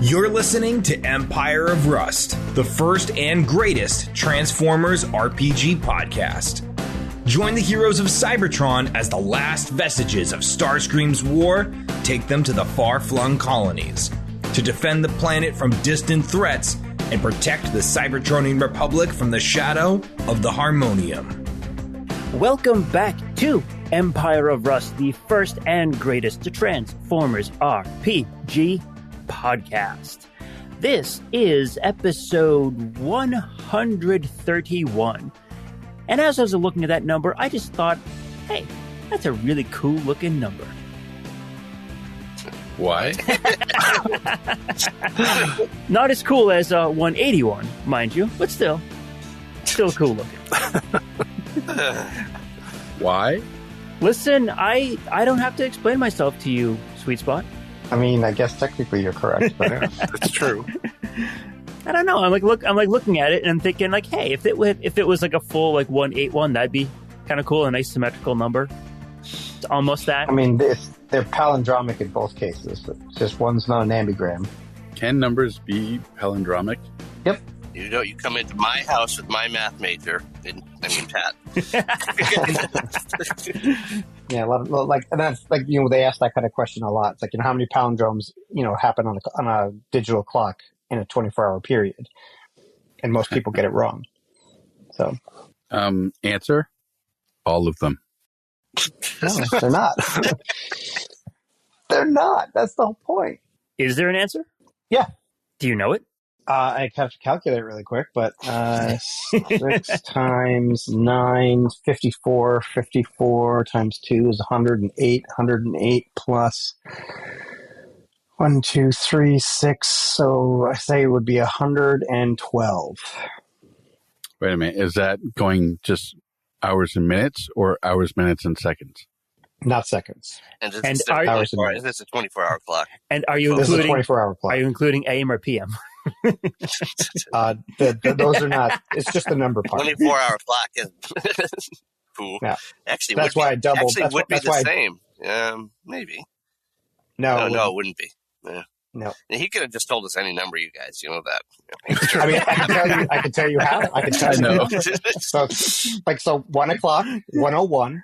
You're listening to Empire of Rust, the first and greatest Transformers RPG podcast. Join the heroes of Cybertron as the last vestiges of Starscream's war take them to the far-flung colonies to defend the planet from distant threats and protect the Cybertronian Republic from the shadow of the Harmonium. Welcome back to Empire of Rust, the first and greatest Transformers RPG podcast. This is episode 131. And as I was looking at that number, I just thought, hey, that's a really cool looking number. Why? Not as cool as 181, mind you, but still cool looking. Why? Listen, I don't have to explain myself to you, Sweet Spot. I mean, I guess technically you're correct, but Yeah, that's true. I don't know. I'm looking at it and I'm thinking like, hey, if it was like a full like 181, that'd be kind of cool, a nice symmetrical number. It's almost that. I mean, they're palindromic in both cases. It's just one's not an ambigram. Can numbers be palindromic? Yep. You know, you come into my house with my math major, Pat. Yeah, a lot of, like, and that's like, you know, they ask that kind of question a lot. It's like, you know, how many palindromes, you know, happen on a digital clock in a 24-hour period, and most people get it wrong. So, Answer: all of them. no, they're not. They're not. That's the whole point. Is there an answer? Yeah. Do you know it? I have to calculate really quick, but 6 times 9 is 54. 54 times 2 is 108. 108 plus 1, 2, 3, 6. So I say it would be 112. Wait a minute. Is that going just hours and minutes, or hours, minutes, and seconds? Not seconons. And And this is are- a 24-hour clock. And are you This is a including 24-hour clock. Are you including AM or PM? Those are not. It's just the number part. 24-hour clock is cool. Yeah. Actually, That's why I doubled. Actually, That's would be that's the why same. Maybe. No, No, it wouldn't be. Yeah. No. He could have just told us any number, you guys. You know that. I mean, I can tell you how. I can tell I know. you. So 1 o'clock, 101,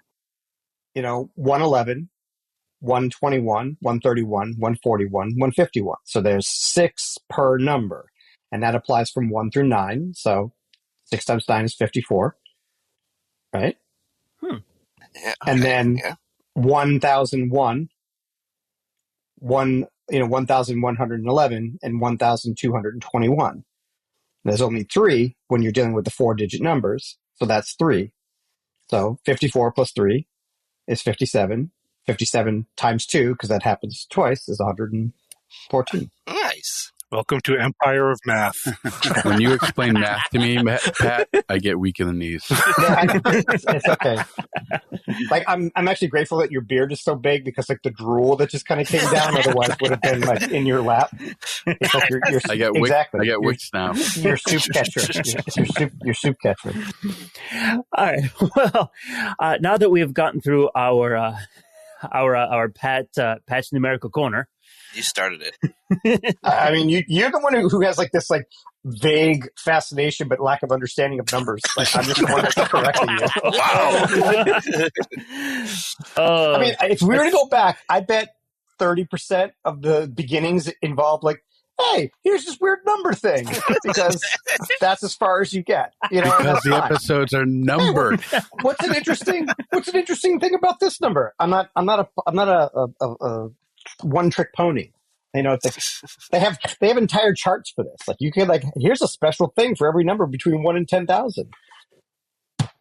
111, 121, 131, 141, 151. So there's 6 per number, and that applies from 1 through 9. So 6 times 9 is 54, right? Yeah, And then yeah. 1001, 1111, and 1221. There's only 3 when you're dealing with the 4-digit numbers, so that's 3. So 54 plus 3 is 57. 57 times 2, because that happens twice, is 114. Nice. Welcome to Empire of Math. When you explain math to me, Pat, I get weak in the knees. Yeah, it's okay. Like, I'm actually grateful that your beard is so big, because like the drool that just kind of came down otherwise would have been like in your lap. It's like you're I get exactly. I get wicks now. Your soup catcher. Your soup catcher. All right. Well, now that we have gotten through our Pat's numerical corner. You started it. I mean, you're the one who has like this like vague fascination but lack of understanding of numbers. Like, I'm just the one that's correcting you. Wow. I mean, if we were to go back, I bet 30% of the beginnings involve like, hey, here's this weird number thing, because that's as far as you get. Because the episodes are numbered. Hey, what's an interesting thing about this number? I'm not a one-trick pony. It's like they have entire charts for this. Like, you can like, here's a special thing for every number between 1 and 10,000.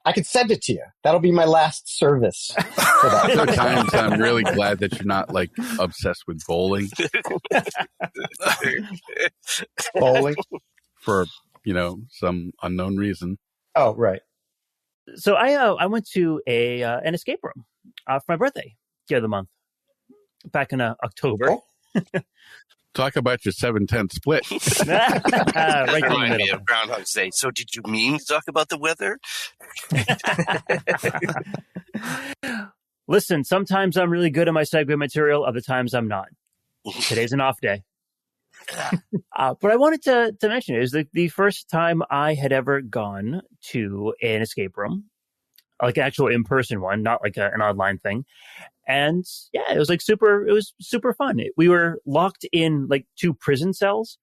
I could send it to you. That'll be my last service for that. There are times I'm really glad that you're not like obsessed with bowling Bowling. for some unknown reason. Oh, right. So I went to an escape room for my birthday the other month, back in October. Oh. Talk about your 7/10 split. Right That in the reminded me middle. of Groundhog's Day. So did you mean to talk about the weather? Listen, sometimes I'm really good at my segue material. Other times I'm not. Today's an off day. But I wanted to mention it was the first time I had ever gone to an escape room, like an actual in-person one, not like an online thing. And yeah, it was super fun. We were locked in like 2 prison cells.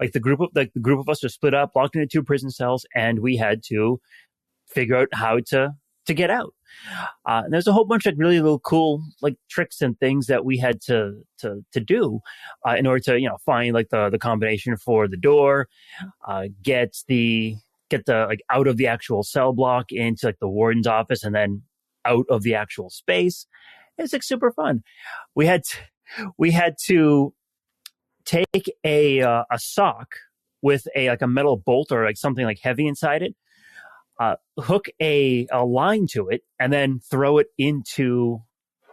Like the group of us were split up, locked into 2 prison cells, and we had to figure out how to get out. And there's a whole bunch of really little cool like tricks and things that we had to do in order to find like the combination for the door, get the like out of the actual cell block into like the warden's office, and then out of the actual space. It's like super fun. We had to take a sock with a metal bolt or like something like heavy inside it, hook a line to it, and then throw it into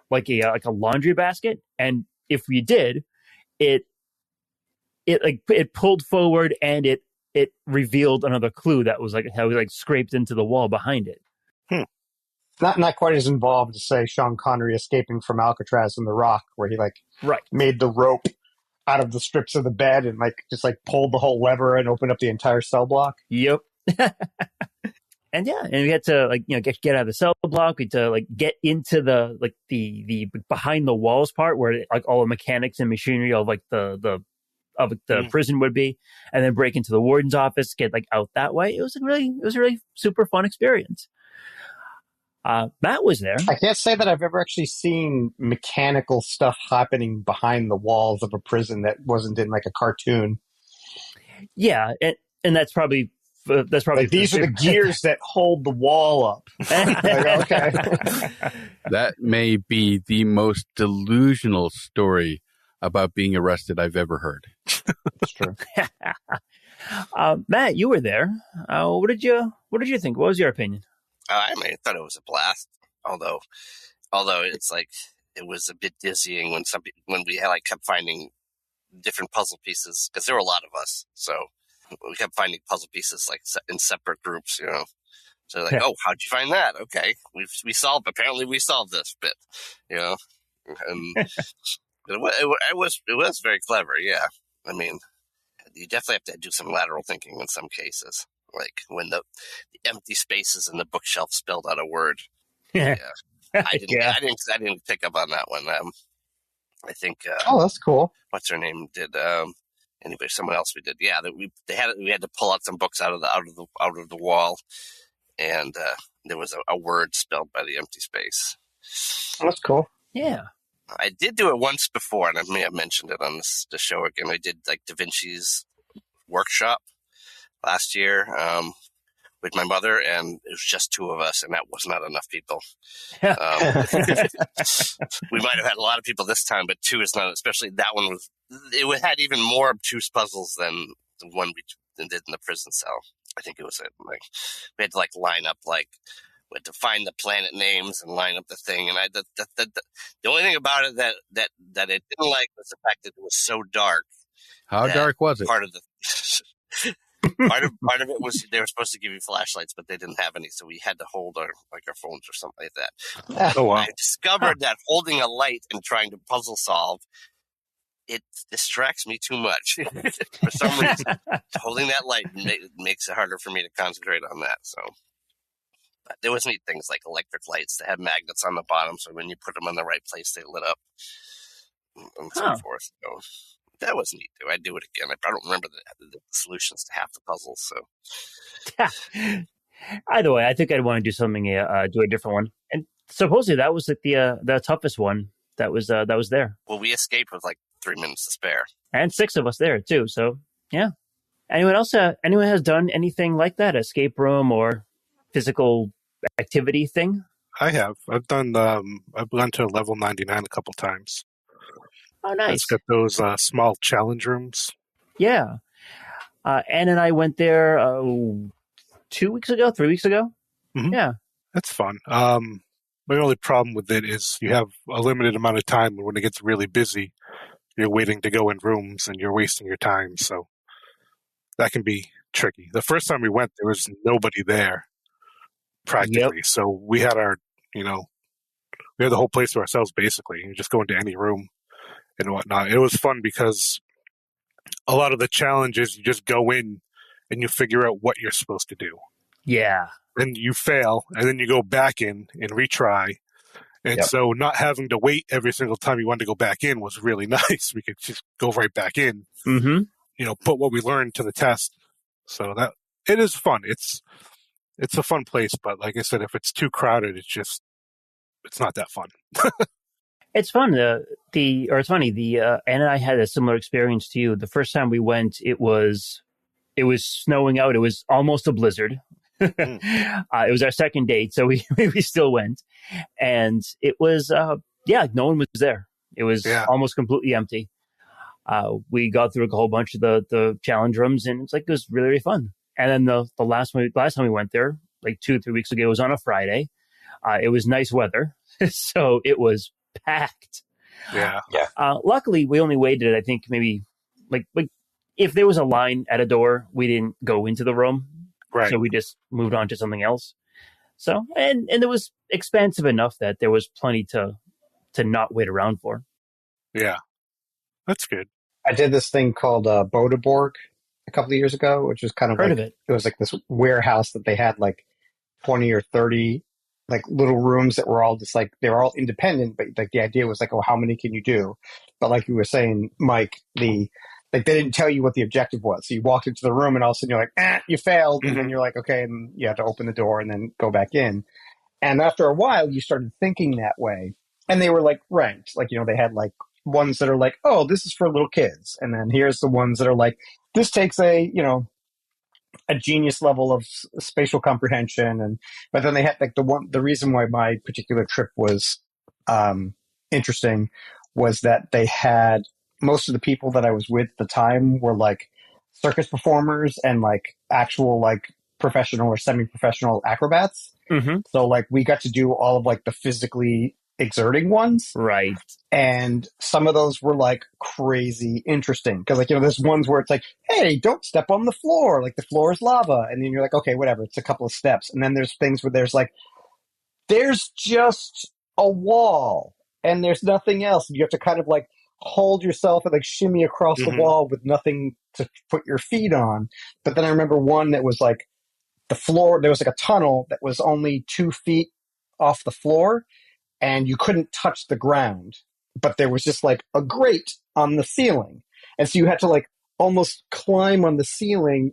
like a laundry basket. And if we did, it pulled forward and it revealed another clue that was like scraped into the wall behind it. Not quite as involved as, say, Sean Connery escaping from Alcatraz in The Rock, where he made the rope out of the strips of the bed and just pulled the whole lever and opened up the entire cell block. Yep. And we had to get out of the cell block. We had to get into the behind the walls part where all the mechanics and machinery of the prison would be, and then break into the warden's office, get out that way. It was a really super fun experience. Matt was there. I can't say that I've ever actually seen mechanical stuff happening behind the walls of a prison that wasn't in a cartoon. Yeah, and that's probably these are the gears that hold the wall up. Okay. That may be the most delusional story about being arrested I've ever heard. That's true. Matt, you were there. What did you think? What was your opinion? I thought it was a blast. Although it's it was a bit dizzying when we kept finding different puzzle pieces, because there were a lot of us, so we kept finding puzzle pieces in separate groups. So oh, how'd you find that? Okay, apparently we solved this bit. And it was very clever. Yeah, I mean, you definitely have to do some lateral thinking in some cases. Like when the empty spaces in the bookshelf spelled out a word. Yeah. I didn't pick up on that one. I think. Oh, that's cool. What's her name did? Anyway, someone else we did. Yeah, we had to pull out some books out of the wall, and there was a word spelled by the empty space. Oh, that's cool. Yeah. I did do it once before, and I may have mentioned it on the show again. I did Da Vinci's workshop last year with my mother, and it was just 2 of us, and that was not enough people. We might have had a lot of people this time, but 2 is not, especially that one had even more obtuse puzzles than the one we did in the prison cell. I think it was we had to line up, we had to find the planet names and line up the thing. And the only thing about it that it didn't like was the fact that it was so dark. How dark was it? Part of it was they were supposed to give you flashlights, but they didn't have any, so we had to hold our phones or something like that. Oh wow! I discovered that holding a light and trying to puzzle solve, it distracts me too much. For some reason, holding that light makes it harder for me to concentrate on that. So, but there was neat things like electric lights that had magnets on the bottom, so when you put them in the right place, they lit up, and so forth. So that was neat too. I'd do it again. I don't remember the solutions to half the puzzles. So either way, I think I'd want to do something, do a different one. And supposedly that was the toughest one that was there. Well, we escaped with 3 minutes to spare, and 6 of us there too. So yeah. Anyone else? Anyone has done anything like that? Escape room or physical activity thing? I have. I've done. I've gone to level 99 a couple times. Oh, nice. It's got those small challenge rooms. Yeah. Ann and I went there 3 weeks ago. Mm-hmm. Yeah. That's fun. My only problem with it is you have a limited amount of time, and when it gets really busy, you're waiting to go in rooms and you're wasting your time. So that can be tricky. The first time we went, there was nobody there practically. Yep. So we had we had the whole place to ourselves basically. You just go into any room and whatnot. It was fun because a lot of the challenges, you just go in and you figure out what you're supposed to do. Yeah. And you fail, and then you go back in and retry. And Yep. so not having to wait every single time you wanted to go back in was really nice. We could just go right back in, put what we learned to the test. So that it is fun. It's a fun place, but like I said, if it's too crowded, it's not that fun. It's fun. It's funny. Anna and I had a similar experience to you. The first time we went, it was snowing out. It was almost a blizzard. It was our second date, so we still went, and it was no one was there. It was almost completely empty. We got through a whole bunch of the challenge rooms, and it was really, really fun. And then the last time we went there, like 2-3 weeks ago, it was on a Friday. It was nice weather, so it was packed. Yeah. Luckily, we only waited, I think, maybe like if there was a line at a door, we didn't go into the room. Right. So we just moved on to something else. So, and it was expansive enough that there was plenty to not wait around for. Yeah. That's good. I did this thing called Bodeborg a couple of years ago, which was kind of Heard of it. It was like this warehouse that they had like 20 or 30 like little rooms that were all just like, they were all independent, but like the idea was like, oh, how many can you do? But like you were saying, Mike, they didn't tell you what the objective was. So you walked into the room and all of a sudden you're like, you failed. And then you're like, okay. And you have to open the door and then go back in. And after a while, you started thinking that way. And they were like ranked. Like, they had like ones that are like, oh, this is for little kids. And then here's the ones that are like, this takes a genius level of spatial comprehension. But then they had like the reason why my particular trip was interesting was that they had most of the people that I was with at the time were like circus performers and like actual like professional or semi-professional acrobats. So like we got to do all of like the physically exerting ones. Right. And some of those were like crazy interesting because like, there's ones where it's like, hey, don't step on the floor. Like the floor is lava. And then you're like, okay, whatever. It's a couple of steps. And then there's things where there's just a wall and there's nothing else. You have to kind of like hold yourself and like shimmy across the wall with nothing to put your feet on. But then I remember one that was like the floor, there was like a tunnel that was only 2 feet off the floor and you couldn't touch the ground, but there was just like a grate on the ceiling. And so you had to like almost climb on the ceiling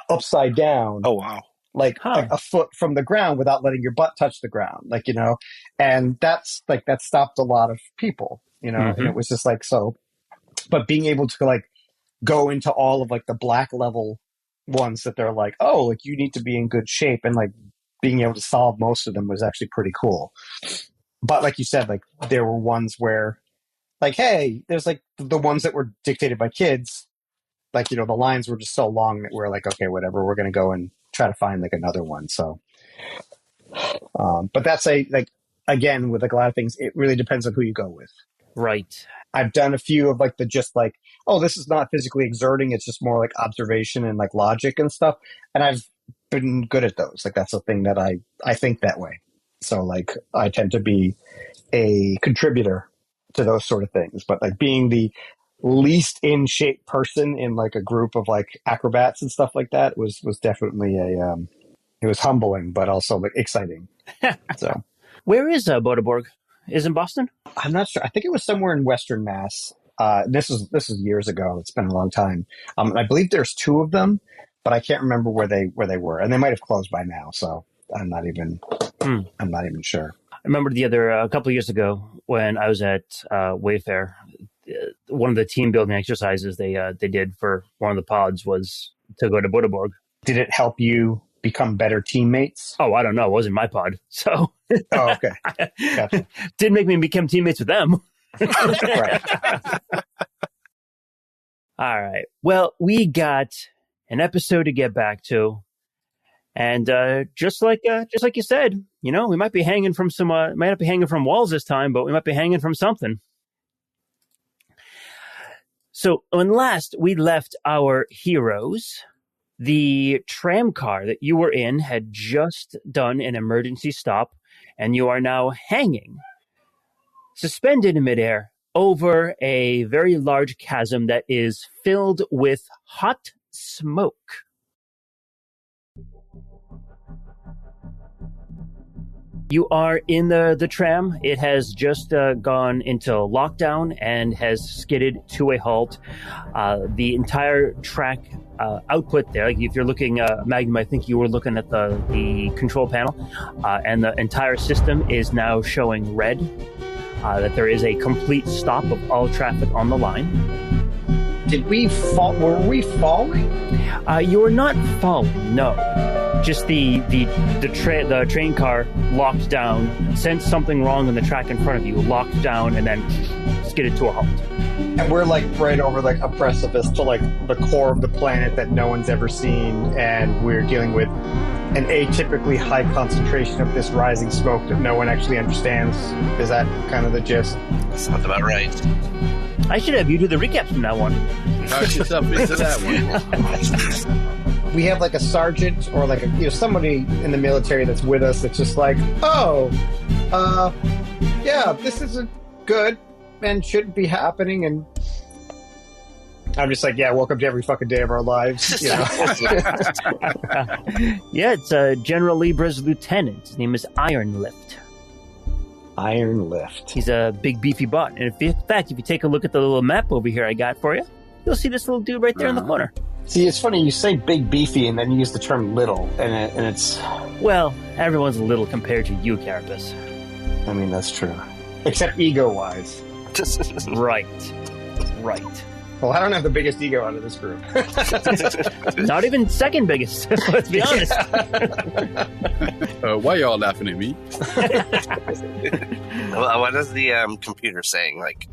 upside down. Oh, wow. Like a foot from the ground without letting your butt touch the ground, and that's like, that stopped a lot of people, and it was just like, so, but being able to like go into all of like the black level ones that they're like, oh, like you need to be in good shape and like being able to solve most of them was actually pretty cool. But like you said, like there were ones where like, hey, there's like the ones that were dictated by kids, like, the lines were just so long that we're like, okay, whatever, we're going to go and try to find like another one. So, but that's again, with like a lot of things, it really depends on who you go with. Right. I've done a few of like the just like, oh, this is not physically exerting. It's just more like observation and like logic and stuff. And I've been good at those. Like that's the thing that I think that way. So like I tend to be a contributor to those sort of things, but like being the least in shape person in like a group of like acrobats and stuff like that was definitely it was humbling, but also like exciting. So where is Bodeborg? Is in Boston? I'm not sure. I think it was somewhere in Western Mass. This is years ago. It's been a long time. I believe there's 2 of them, but I can't remember where they were, and they might have closed by now. So I'm not even sure. I remember a couple of years ago when I was at Wayfair, one of the team building exercises they did for one of the pods was to go to Bodeborg. Did it help you become better teammates? Oh, I don't know. It wasn't my pod, so. Oh, okay. Gotcha. Didn't make me become teammates with them. Right. All right. Well, we got an episode to get back to, and just like you said, we might be hanging from might not be hanging from walls this time, but we might be hanging from something. So when last we left our heroes, the tram car that you were in had just done an emergency stop, and you are now hanging, suspended in midair over a very large chasm that is filled with hot smoke. You are in the tram. It has just gone into lockdown and has skidded to a halt. The entire track output there, like if you're looking Magnum, I think you were looking at the control panel, and the entire system is now showing red, that there is a complete stop of all traffic on the line. Did we fall? Were we falling? You were not falling, no. Just the train car locked down, sensed something wrong on the track in front of you, locked down, and then skidded to a halt. And we're like right over like a precipice to like the core of the planet that no one's ever seen, and we're dealing with an atypically high concentration of this rising smoke that no one actually understands. Is that kind of the gist? Sounds about right. I should have you do the recaps from that one. Talk yourself into that one. We have like a sergeant or like somebody in the military that's with us that's just like, yeah, this isn't good and shouldn't be happening, and I'm just like, yeah, welcome to every fucking day of our lives. You know? Yeah, it's General Libra's lieutenant. His name is Ironlift. Ironlift. He's a big beefy bot, and in fact, if you take a look at the little map over here I got for you, you'll see this little dude right there in the corner. See, it's funny, you say big beefy and then you use the term little, and it's... Well, everyone's little compared to you, Carapace. I mean, that's true. Except ego-wise. Right. Well, I don't have the biggest ego out of this group. Not even second biggest, let's be honest. Why y'all laughing at me? Well, what is the computer saying? Like,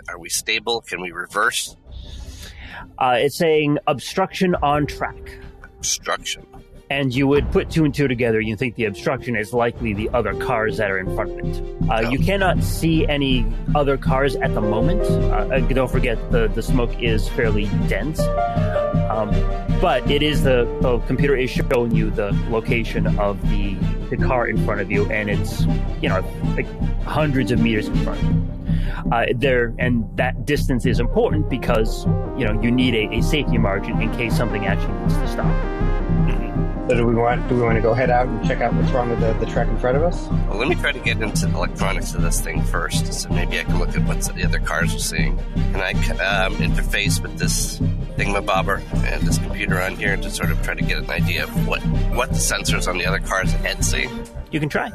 are we stable? Can we reverse? It's saying obstruction on track. Obstruction. And you would put two and two together. You think the obstruction is likely the other cars that are in front of it. You cannot see any other cars at the moment. Don't forget, the smoke is fairly dense. But it is the computer is showing you the location of the car in front of you, and it's like hundreds of meters in front. And that distance is important because you need a safety margin in case something actually needs to stop. So do we want to go head out and check out what's wrong with the track in front of us? Well, let me try to get into the electronics of this thing first, so maybe I can look at what the other cars are seeing. Can I interface with this thingamabobber and this computer on here to sort of try to get an idea of what the sensors on the other cars ahead see? You can try.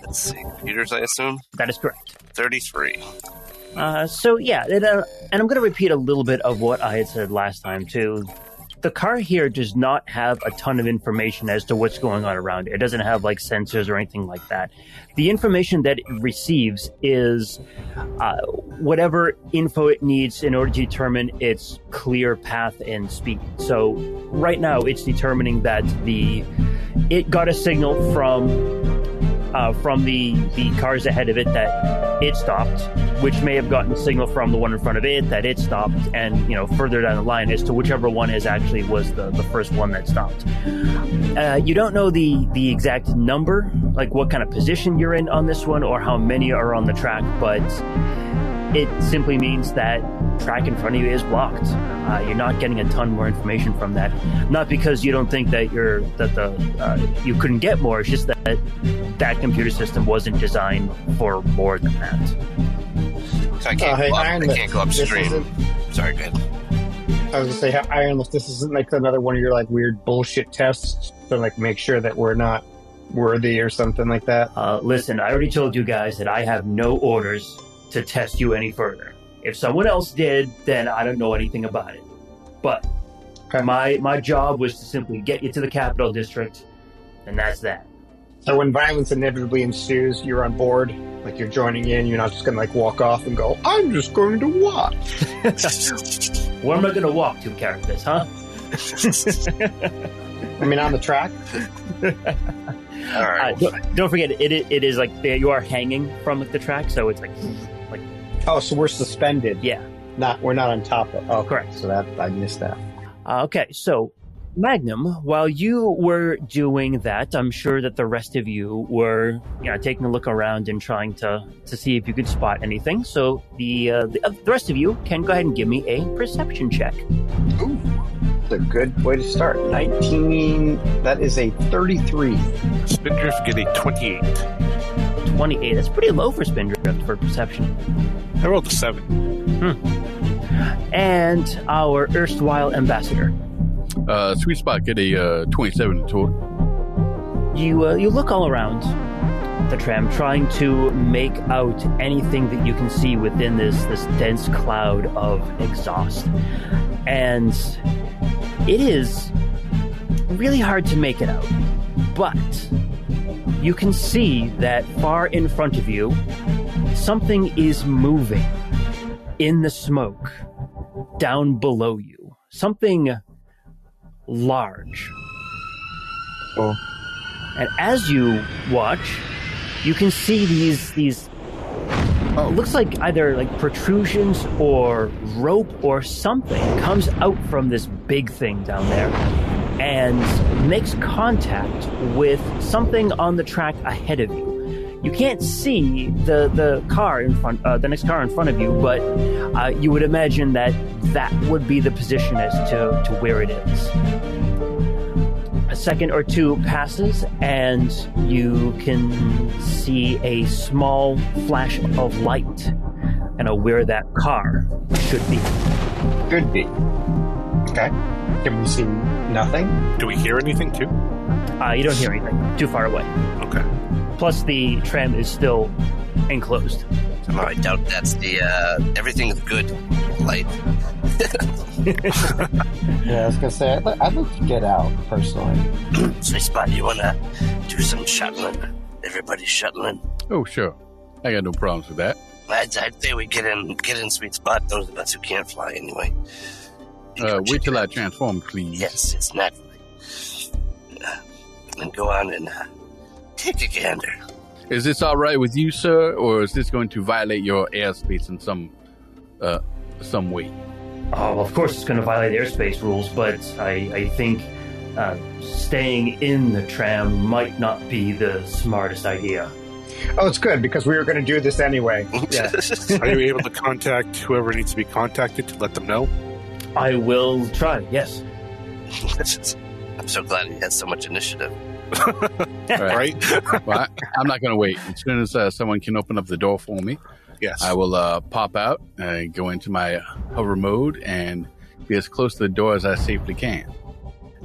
Let's see. Computers, I assume? That is correct. 33. So yeah, and I'm going to repeat a little bit of what I had said last time too. The car here does not have a ton of information as to what's going on around it. It doesn't have like sensors or anything like that. The information that it receives is whatever info it needs in order to determine its clear path and speed. So right now it's determining that it got a signal from the cars ahead of it that it stopped, which may have gotten a signal from the one in front of it that it stopped, and further down the line as to whichever one was the first one that stopped. You don't know the exact number, like what kind of position you're in on this one or how many are on the track, but it simply means that track in front of you is blocked. You're not getting a ton more information from that. Not because you don't think that you couldn't get more. It's just that computer system wasn't designed for more than that. So I can't go upstream. Sorry, go ahead. I was going to say, Ironlift, this isn't like another one of your like weird bullshit tests to like make sure that we're not worthy or something like that. Listen, I already told you guys that I have no orders to test you any further. If someone else did, then I don't know anything about it. But okay. My job was to simply get you to the Capital District, and that's that. So when violence inevitably ensues, you're on board, like you're joining in, you're not just going to like walk off and go, I'm just going to watch. Where am I going to walk to, Carapace, huh? I mean, on the track? All right. Don't forget, it is like you are hanging from the track, so it's like. Oh, so we're suspended. Yeah. We're not on top of. Oh, correct. So that I missed that. Okay, so Magnum, while you were doing that, I'm sure that the rest of you were, taking a look around and trying to see if you could spot anything. So the rest of you can go ahead and give me a perception check. Ooh, that's a good way to start. 19. That is a 33. Spindrift get a 28. 28. That's pretty low for Spindrift for perception. I rolled a 7. And our erstwhile ambassador. Sweet Spot get a 27 total. You look all around the tram, trying to make out anything that you can see within this dense cloud of exhaust, and it is really hard to make it out. But you can see that far in front of you, something is moving in the smoke down below you. Something large. Oh. And as you watch, you can see these looks like either like protrusions or rope or something comes out from this big thing down there and makes contact with something on the track ahead of you. You can't see the car in front, the next car in front of you, but you would imagine that would be the position as to where it is. A second or two passes, and you can see a small flash of light and where that car should be. Could be. Okay. Can we see nothing? Do we hear anything too? You don't hear anything. Too far away. Okay. Plus, the tram is still enclosed. No, I doubt that's the everything is good light. Yeah, I was gonna say I'd like to get out personally. Sweet Spot, you wanna do some shuttling? Everybody's shuttling. Oh, sure. I got no problems with that. I'd say we get in Sweet Spot. Those of us who can't fly anyway. Wait till I transform, please. Yes, it's naturally. And go on and take a gander. Is this all right with you, sir, or is this going to violate your airspace in some way? Oh, of course it's going to violate airspace rules, but I think staying in the tram might not be the smartest idea. Oh, it's good, because we were going to do this anyway. Yeah. Are you able to contact whoever needs to be contacted to let them know? I will try, yes. I'm so glad he has so much initiative. Right? Well, I'm not going to wait. As soon as someone can open up the door for me, Yes. I will pop out and go into my hover mode and be as close to the door as I safely can.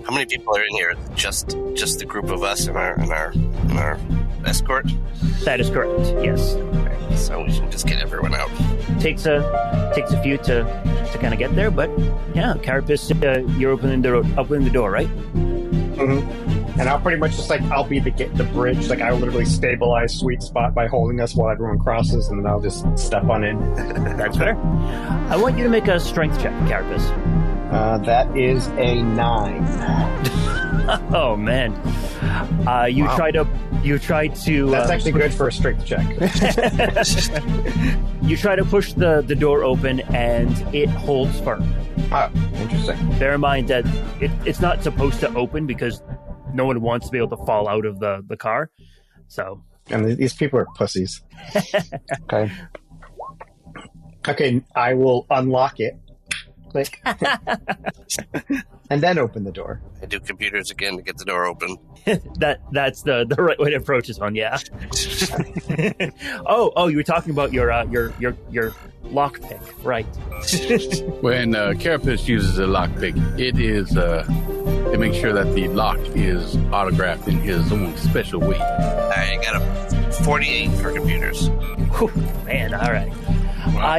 How many people are in here? Just the group of us and our escort? That is correct, yes. Okay, so we can just get everyone out. Takes a few to kind of get there, but yeah, Carapace, you're opening the door, right? Mm-hmm. And I'll pretty much just I'll be the bridge. I'll literally stabilize Sweet Spot by holding us while everyone crosses, and then I'll just step on in. That's fair. I want you to make a strength check, Carapace. That is a 9. Oh man, you Wow. tried to. That's actually good for a strength check. You try to push the door open, and it holds firm. Oh, interesting. Bear in mind that it's not supposed to open because no one wants to be able to fall out of the car. So, And these people are pussies. Okay. Okay, I will unlock it. Click. And then open the door. I do computers again to get the door open. that's the right way to approach this one. Yeah. oh, you were talking about your lockpick, right? When Carapace uses a lockpick, it makes sure that the lock is autographed in his own special way. I got a 48 for computers. Whew, man, all right.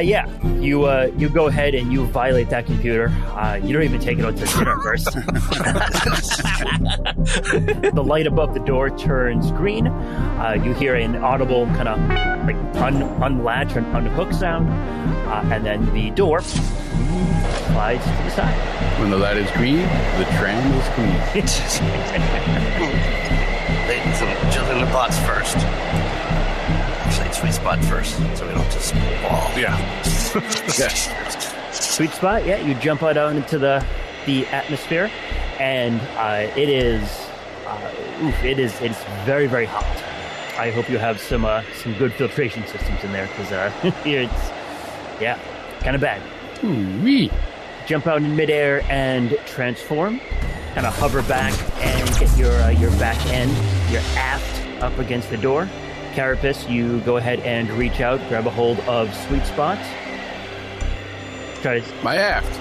Yeah, you go ahead and you violate that computer. You don't even take it out to dinner first. The light above the door turns green. You hear an audible kind of unlatch and unhook sound, and then the door slides to the side. When the light is green, the tram is clean. Ladies and children, the bots first. Actually, Sweet Spot first, so we don't just fall. Yeah. Sweet Spot, yeah, you jump out into the atmosphere, and it's very, very hot. I hope you have some good filtration systems in there, because it's kind of bad. Ooh-wee. Jump out in midair and transform. Kind of hover back and get your back end, your aft up against the door. Carapace, you go ahead and reach out, grab a hold of Sweet Spot. Try to... My aft.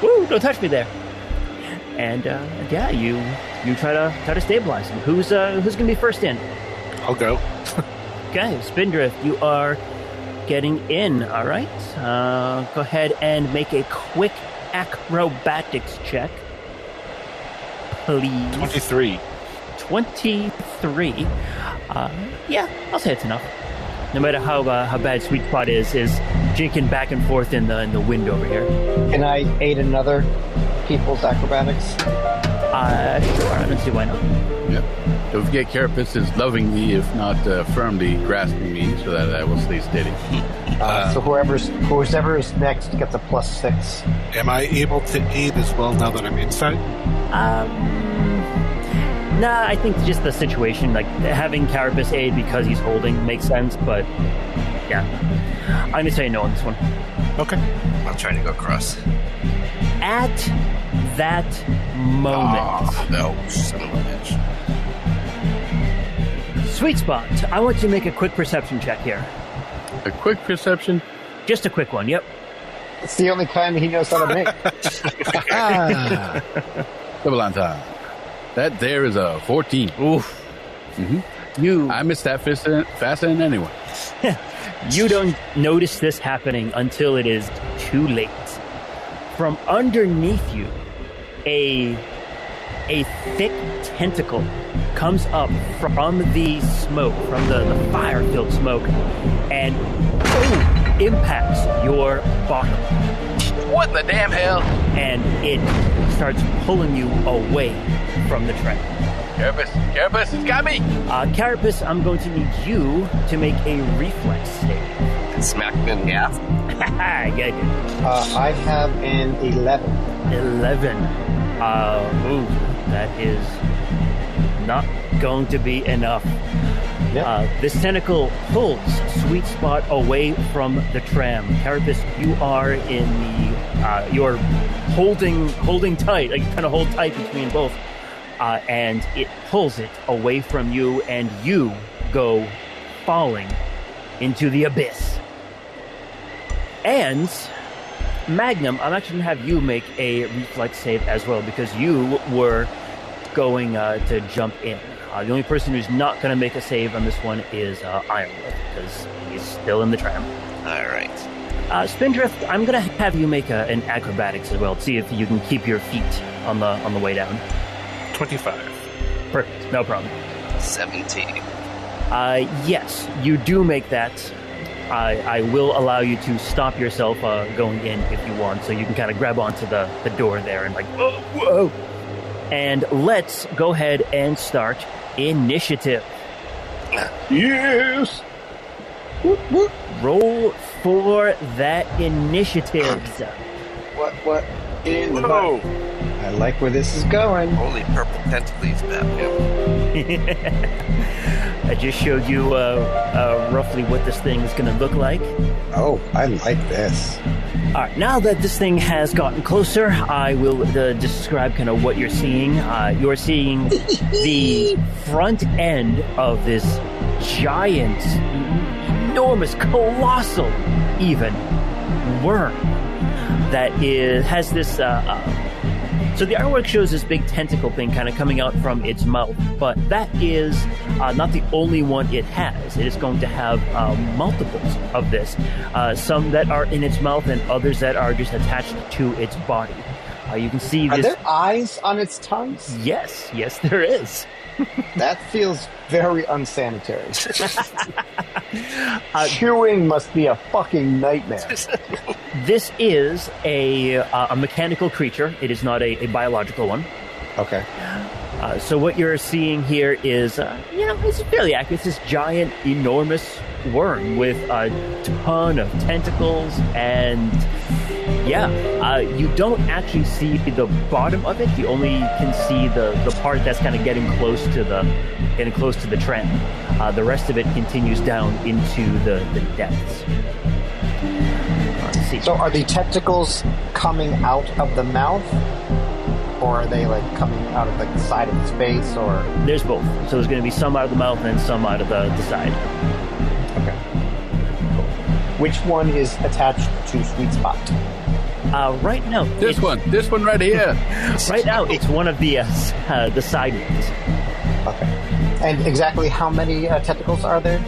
Woo! Don't touch me there. And you try to stabilize him. Who's gonna be first in? I'll go. Okay, Spindrift, you are getting in. All right. Go ahead and make a quick acrobatics check, please. 23. 23. I'll say it's enough. No matter how bad Sweet Spot is jinking back and forth in the wind over here. Can I aid another people's acrobatics? Sure. I don't see why not. Yep. Don't forget, Carapace is lovingly, if not firmly, grasping me so that I will stay steady. So whoever is next gets a +6. Am I able to aid as well now that I'm inside? Nah, I think just the situation, like having Carapace aid because he's holding makes sense, but yeah. I'm going to say no on this one. Okay. I'll try to go across. At that moment... Oh, no, son of a bitch. Sweet Spot, I want you to make a quick perception check here. A quick perception? Just a quick one, yep. It's the only kind he knows how to make. Double on time. That there is a 14. Oof. Mm-hmm. I missed that faster than anyone. You don't notice this happening until it is too late. From underneath you, a thick tentacle comes up from the smoke, from the fire-filled smoke, and impacts your bottom. What in the damn hell? And it starts pulling you away from the track. Carapace, it's got me! Carapace, I'm going to need you to make a reflex save. Smack him in half. Yeah. I have an 11. 11. That is not going to be enough. Yep. This tentacle pulls Sweet Spot away from the tram. Carapace, you are in the you're holding tight, like you kind of hold tight between both, and it pulls it away from you, and you go falling into the abyss. And Magnum, I'm actually going to have you make a reflex save as well, because you were going to jump in. The only person who's not going to make a save on this one is Ironwood, because he's still in the tram. All right. Spindrift, I'm going to have you make an acrobatics as well, to see if you can keep your feet on the way down. 25. Perfect, no problem. 17. Yes, you do make that. I will allow you to stop yourself going in if you want, so you can kind of grab onto the door there and like, whoa. And let's go ahead and start initiative. Yes! Whoop, whoop. Roll for that initiative. What in the... Whoa! I like where this is going. Only purple tentacles, Batman. I just showed you roughly what this thing is going to look like. Oh, I like this. All right, now that this thing has gotten closer, I will describe kind of what you're seeing. You're seeing the front end of this giant, enormous, colossal, even worm that has this. So the artwork shows this big tentacle thing kind of coming out from its mouth, but that is not the only one it has. It is going to have multiples of this, some that are in its mouth and others that are just attached to its body. You can see this. Are there eyes on its tongue? Yes, there is. That feels very unsanitary. Chewing must be a fucking nightmare. This is a mechanical creature. It is not a biological one. Okay. So what you're seeing here is, it's fairly accurate. It's this giant, enormous worm with a ton of tentacles and Yeah, you don't actually see the bottom of it. You only can see the part that's kind of getting close to the trend. The rest of it continues down into the depths. Let's see. So are the tentacles coming out of the mouth? Or are they like coming out of the side of the face? Or There's both. So there's going to be some out of the mouth and some out of the side. okay. Which one is attached to Sweet Spot? Right now, This one right here. Right now, it's one of the side ones. Okay. And exactly how many tentacles are there?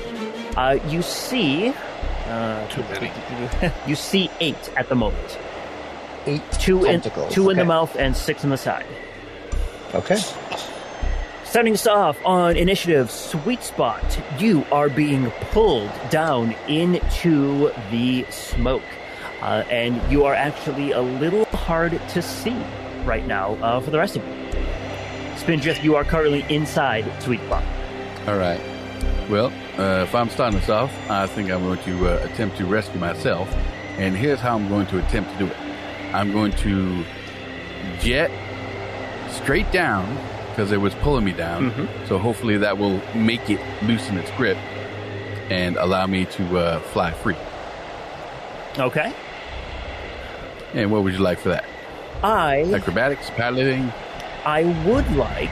You see, Too many. you see 8 at the moment. 8 Two tentacles. in the mouth and 6 on the side. Okay. Starting us off on initiative, Sweet Spot, you are being pulled down into the smoke. And you are actually a little hard to see right now for the rest of you. Spindrift, you are currently inside Sweet Spot. All right. Well, if I'm starting us off, I think I'm going to attempt to rescue myself. And here's how I'm going to attempt to do it. I'm going to jet straight down because it was pulling me down. Mm-hmm. So hopefully that will make it loosen its grip and allow me to fly free. Okay. And what would you like for that? Acrobatics, piloting? I would like...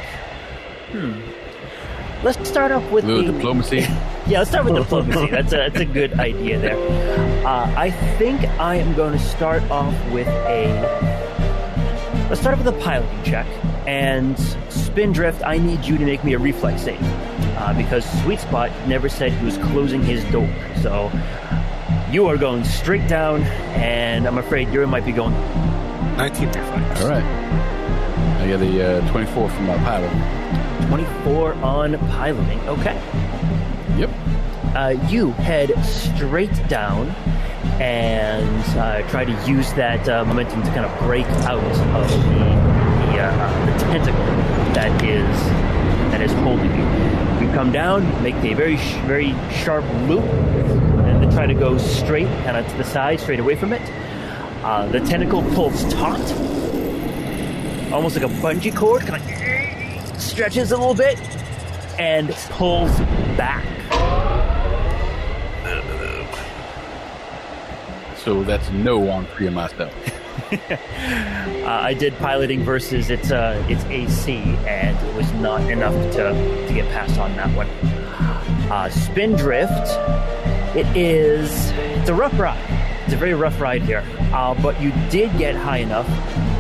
Let's start off with a little diplomacy? Yeah, let's start with diplomacy. That's a good idea there. I think I am going to start off with let's start off with a piloting check. And Spindrift, I need you to make me a reflex save. Because Sweet Spot never said he was closing his door. So you are going straight down, and I'm afraid you might be going... 19 reflex. All right. I got a 24 from my pilot. 24 on piloting. Okay. Yep. You head straight down and try to use that momentum to kind of break out of the tentacle that is holding you. You come down, make a very very sharp loop, and then try to go straight, kind of to the side, straight away from it. The tentacle pulls taut, almost like a bungee cord, kind of stretches a little bit, and pulls back. So that's no on free of myself. I did piloting versus its AC, and it was not enough to get past on that one. Spindrift, it's a rough ride. It's a very rough ride here, but you did get high enough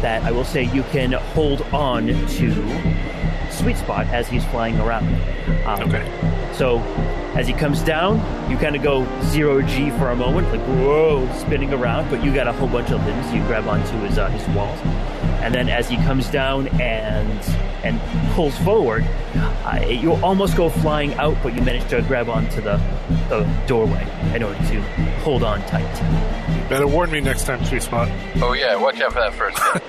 that I will say you can hold on to Sweet Spot as he's flying around. Okay. So as he comes down, you kind of go 0G for a moment, like whoa, spinning around, but you got a whole bunch of limbs. You grab onto his walls, and then as he comes down and pulls forward, you almost go flying out, but you manage to grab onto the doorway in order to hold on tight. You better warn me next time, Sweet Spot. Oh yeah, watch out for that first step.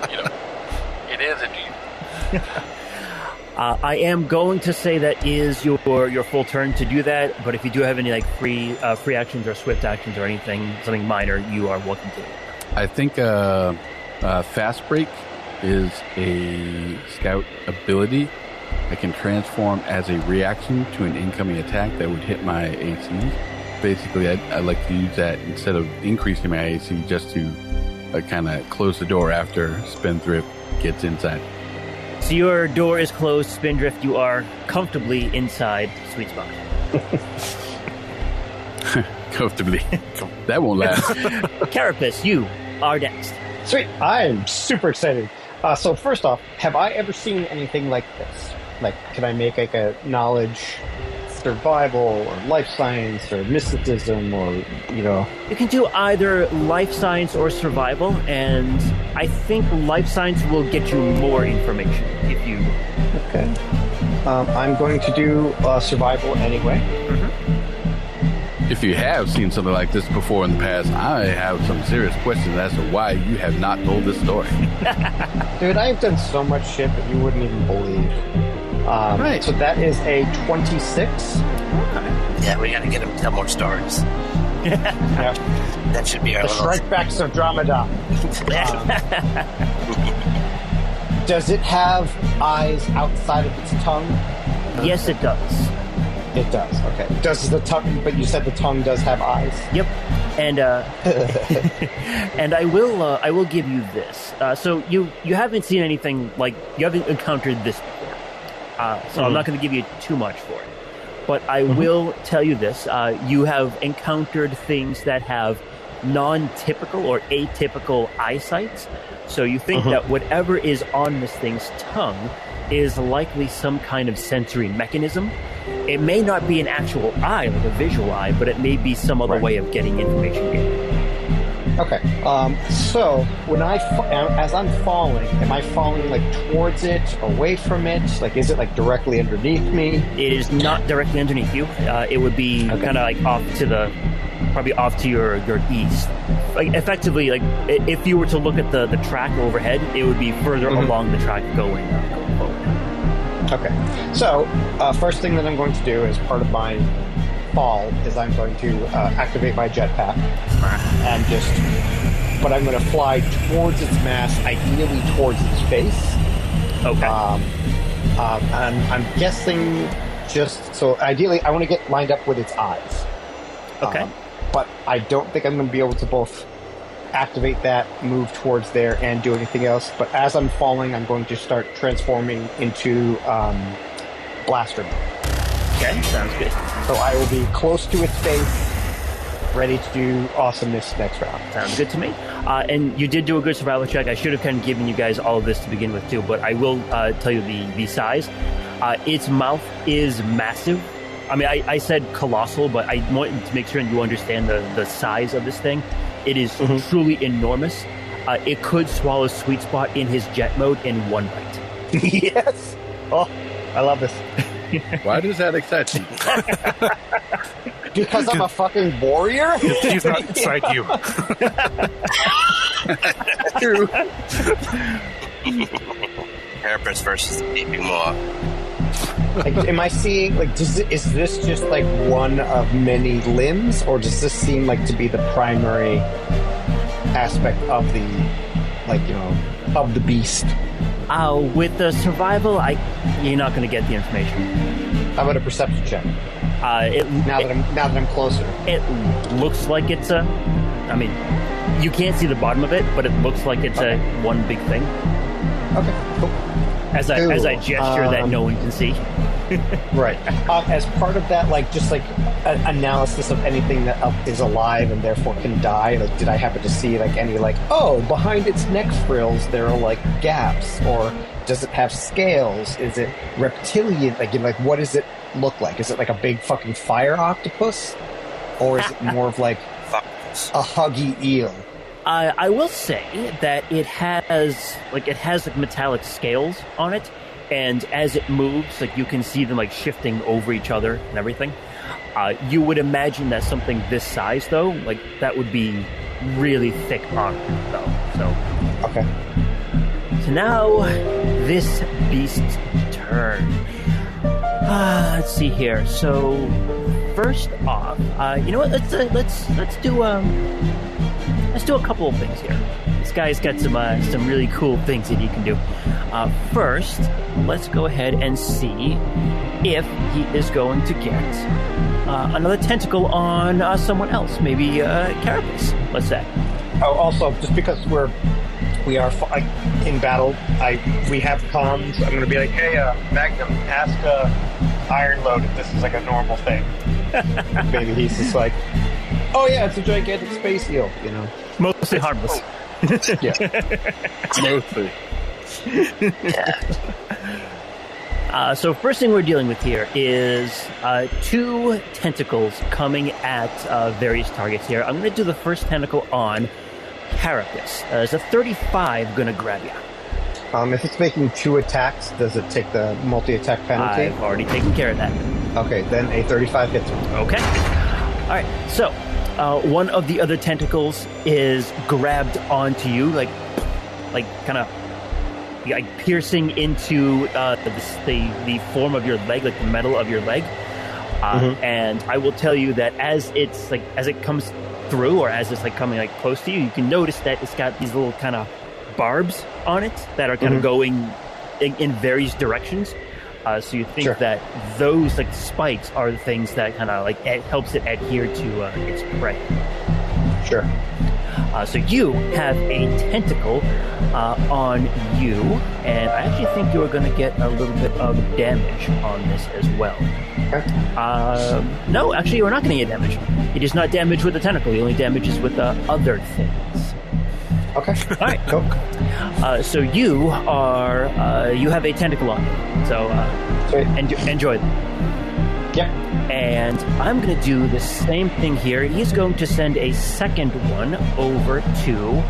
It is a Jeep. I am going to say that is your full turn to do that, but if you do have any like free actions or swift actions or anything, something minor, you are welcome to. I think Fast Break is a scout ability. I can transform as a reaction to an incoming attack that would hit my AC. Basically, I'd like to use that instead of increasing my AC just to kind of close the door after Spindrift gets inside. So your door is closed, Spindrift. You are comfortably inside Sweet Spot. Comfortably. That won't last. Carapace, you are next. Sweet. I'm super excited. So first off, have I ever seen anything like this? Like, can I make like a knowledge, survival, or life science, or mysticism, or, You can do either life science or survival, and I think life science will get you more information if you... Okay. I'm going to do survival anyway. If you have seen something like this before in the past, I have some serious questions as to why you have not told this story. Dude, I've done so much shit that you wouldn't even believe. Right. So that is a 26. Yeah, we gotta get him to tell more stories. Yeah. That should be our The little... Shrikebacks of Dramada. Does it have eyes outside of its tongue? Yes, it does. It does. Okay. Does the tongue? But you said the tongue does have eyes. Yep. And and I will give you this. So you haven't seen anything like, you haven't encountered this before. So I'm not going to give you too much for it. But I will tell you this. You have encountered things that have non-typical or atypical eyesight. So you think that whatever is on this thing's tongue is likely some kind of sensory mechanism. It may not be an actual eye, like a visual eye, but it may be some other way of getting information in. Okay. So when as I'm falling, am I falling like towards it, away from it? Like, is it like directly underneath me? It is not directly underneath you. It would be kind of like probably off to your east. Like, effectively, like if you were to look at the track overhead, it would be further along the track going forward. Okay. So first thing that I'm going to do as part of my fall is I'm going to activate my jetpack and but I'm going to fly towards its mass, ideally towards its face. Okay. And I'm guessing so ideally I want to get lined up with its eyes. Okay. But I don't think I'm going to be able to both activate that, move towards there, and do anything else. But as I'm falling, I'm going to start transforming into blaster mode. Okay, sounds good. So I will be close to its face, ready to do awesomeness next round. Sounds good to me. And you did do a good survival check. I should have kind of given you guys all of this to begin with too, but I will tell you the size. Its mouth is massive. I mean, I said colossal, but I want to make sure you understand the size of this thing. It is truly enormous. It could swallow Sweet Spot in his jet mode in one bite. Yes! Oh, I love this. Why does that excite you? Because I'm a fucking warrior? He's not inside you. True. Carapace versus the Gaping Maw. Like, am I seeing, like, is this just like one of many limbs, or does this seem like to be the primary aspect of the, like, you know, of the beast? With the survival, you're not going to get the information. How about a perception check? Now that I'm closer. It looks like it's I mean, you can't see the bottom of it, but it looks like it's a one big thing. Okay, cool. As I gesture that no one can see. Right. As part of that, like, just like an analysis of anything that is alive and therefore can die, like, did I happen to see like any, like, oh, behind its neck frills there are like gaps, or does it have scales? Is it reptilian? Like, you know, like, what does it look like? Is it like a big fucking fire octopus, or is it more of like a huggy eel? I will say that it has metallic scales on it, and as it moves, like, you can see them like shifting over each other and everything. You would imagine that something this size, though, like, that would be really thick armor, though. So okay. So now this beast's turn. Let's see here. So first off, you know what? Let's do a couple of things here. This guy's got some really cool things that he can do. First, let's go ahead and see if he is going to get another tentacle on someone else. Maybe Carapace, let's say. Oh, also, just because we are in battle, we have comms. I'm going to be like, hey, Magnum, ask Ironload if this is like a normal thing. Maybe he's just like, oh yeah, it's a gigantic space eel, you know. Mostly harmless. Yeah. Mostly. So first thing we're dealing with here is two tentacles coming at various targets here. I'm going to do the first tentacle on Carapace. Is a 35 going to grab you? If it's making two attacks, does it take the multi-attack penalty? I've already taken care of that. Okay, then a 35 hits me. Okay. All right, so one of the other tentacles is grabbed onto you, like kind of like piercing into the form of your leg, like the metal of your leg. And I will tell you that as it comes through, or as it's like coming like close to you, you can notice that it's got these little kind of barbs on it that are kind of going in various directions. So you think that those like spikes are the things that kind of like helps it adhere to its prey. Sure. So you have a tentacle on you, and I actually think you are going to get a little bit of damage on this as well. Okay. No, actually, you are not going to get damage. It is not damage with the tentacle. It only damages with other things. Okay. All right. Cool. So you are you have a tentacle on you. So enjoy them. Yep. And I'm going to do the same thing here. He's going to send a second one over to...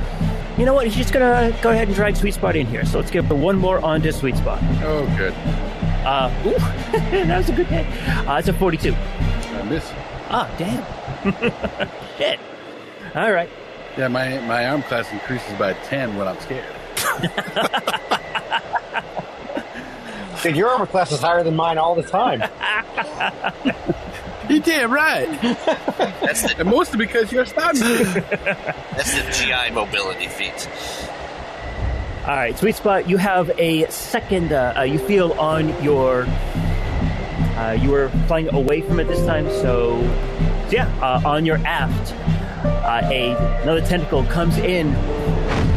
You know what? He's just going to go ahead and drag Sweet Spot in here. So let's give one more onto Sweet Spot. Oh, good. Ooh, that was a good hit. It's a 42. I miss. Ah, damn. Shit. All right. Yeah, my arm class increases by 10 when I'm scared. Dude, your armor class is higher than mine all the time. You're damn right. And mostly because you're starting. That's the GI mobility feat. All right, Sweet Spot, you have a second, you feel on your, you were flying away from it this time, so on your aft, another tentacle comes in,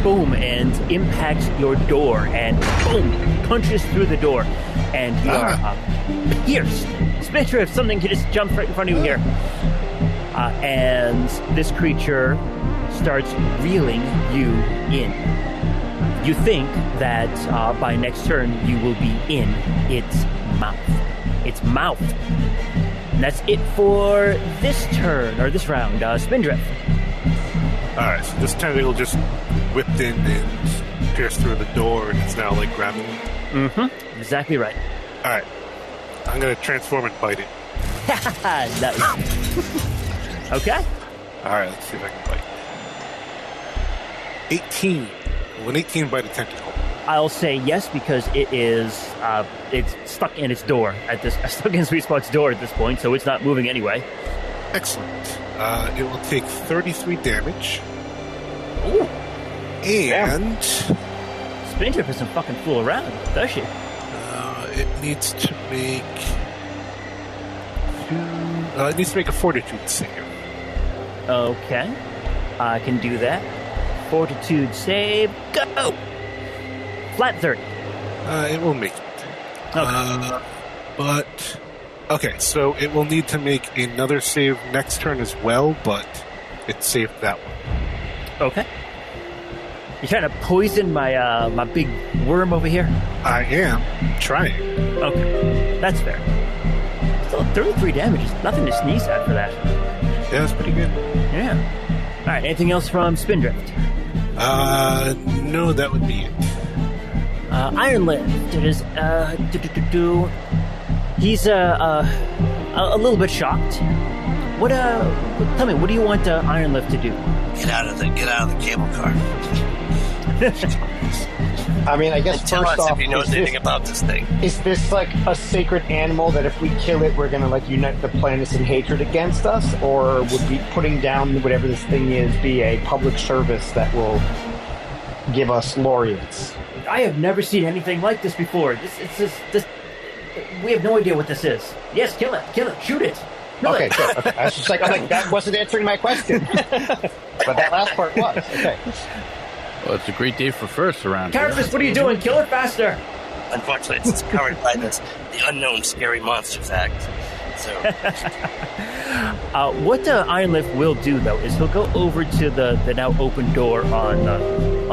boom, and impacts your door, and boom, punches through the door, and you are pierced. Spindrift, something can just jump right in front of you here. And this creature starts reeling you in. You think that by next turn you will be in its mouth. Its mouth. And that's it for this turn, or this round. Spindrift. Alright, so this tentacle just whipped in and pierced through the door, and it's now like grabbing me. Mm-hmm. Exactly right. Alright. I'm gonna transform and bite it. Nice. Okay. Alright, let's see if I can bite. 18. Will an 18 bite a tentacle? I'll say yes, because it is it's stuck in its door stuck in Sweet Spot's door at this point, so it's not moving anyway. Excellent. It will take 33 damage. Ooh. And Spindrift doesn't fucking fool around, does she? it needs to make it needs to make a fortitude save. Okay. I can do that. Fortitude save. Go! Flat 30. It will make it. Okay. Okay, so it will need to make another save next turn as well, but it saved that one. Okay. You trying to poison my my big worm over here? I am trying. Okay. That's fair. Still 33 damage is nothing to sneeze at for that. Yeah, that's pretty good. Yeah. Alright, anything else from Spindrift? No, that would be it. Iron Lift. It is, he's, a little bit shocked. Tell me, what do you want Iron Lift to do? Get out of the cable car. I mean, I guess Tell first us off, if he knows anything about this thing. is this like a sacred animal that if we kill it, we're gonna like unite the planets in hatred against us, or would be putting down whatever this thing is be a public service that will give us laureates? I have never seen anything like this before. This we have no idea what this is. Yes, kill it, shoot it. Okay, good. Okay. I was just like, that wasn't answering my question, but that last part was. Okay. Well, it's a great day for firsts around here. Carapace, what are you doing? Kill it faster! Unfortunately, it's covered by the unknown scary monsters act. So, what Iron Lift will do, though, is he'll go over to the now open door on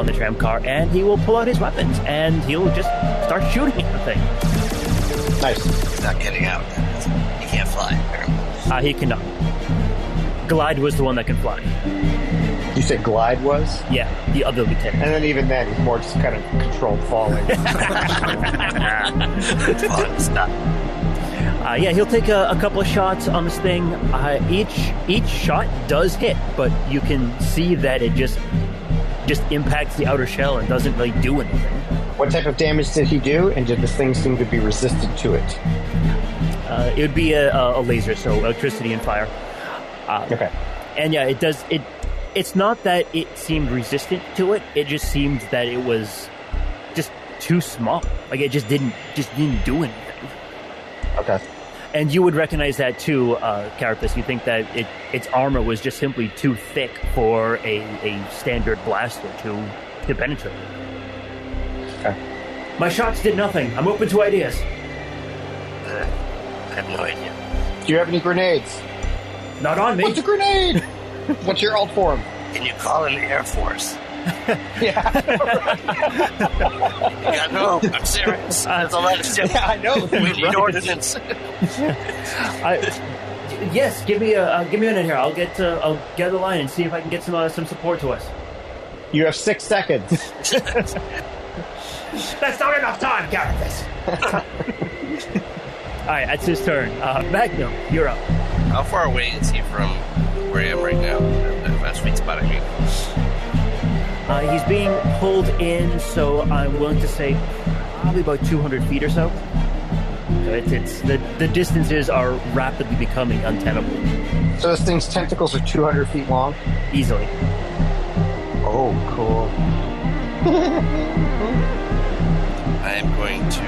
the tram car, and he will pull out his weapons, and he'll just start shooting at the thing. Nice. he's not getting out. He can't fly, apparently. He cannot. Glide was the one that can fly. You said Glide was? Yeah, the other lieutenant. And then even then, he's more just kind of controlled falling. Stop. Yeah, he'll take a couple of shots on this thing. Each shot does hit, but you can see that it just impacts the outer shell and doesn't really do anything. What type of damage did he do, and did this thing seem to be resistant to it? It would be a laser, so electricity and fire. Okay. And yeah, it does. It's not that it seemed resistant to it. It just seemed that it was just too small. Like it just didn't do anything. Okay. And you would recognize that too, Carapace. You think that its armor was just simply too thick for a standard blaster to penetrate. Okay. My shots did nothing. I'm open to ideas. I have no idea. Do you have any grenades? Not on me. What's a grenade? What's your alt form? Can you call in the Air Force? Yeah. Yeah, no, I'm serious. There's a lot of shit. Yeah, I know. We need ordnance. Yes, give me a minute here. I'll get the line and see if I can get some support to us. You have 6 seconds. That's not enough time, Carapace. All right, that's his turn. Magnum, you're up. How far away is he from where I am right now? That sweet spot, I mean. He's being pulled in, so I'm willing to say probably about 200 feet or so. So it's the distances are rapidly becoming untenable. So this thing's tentacles are 200 feet long? Easily. Oh, cool. I am going to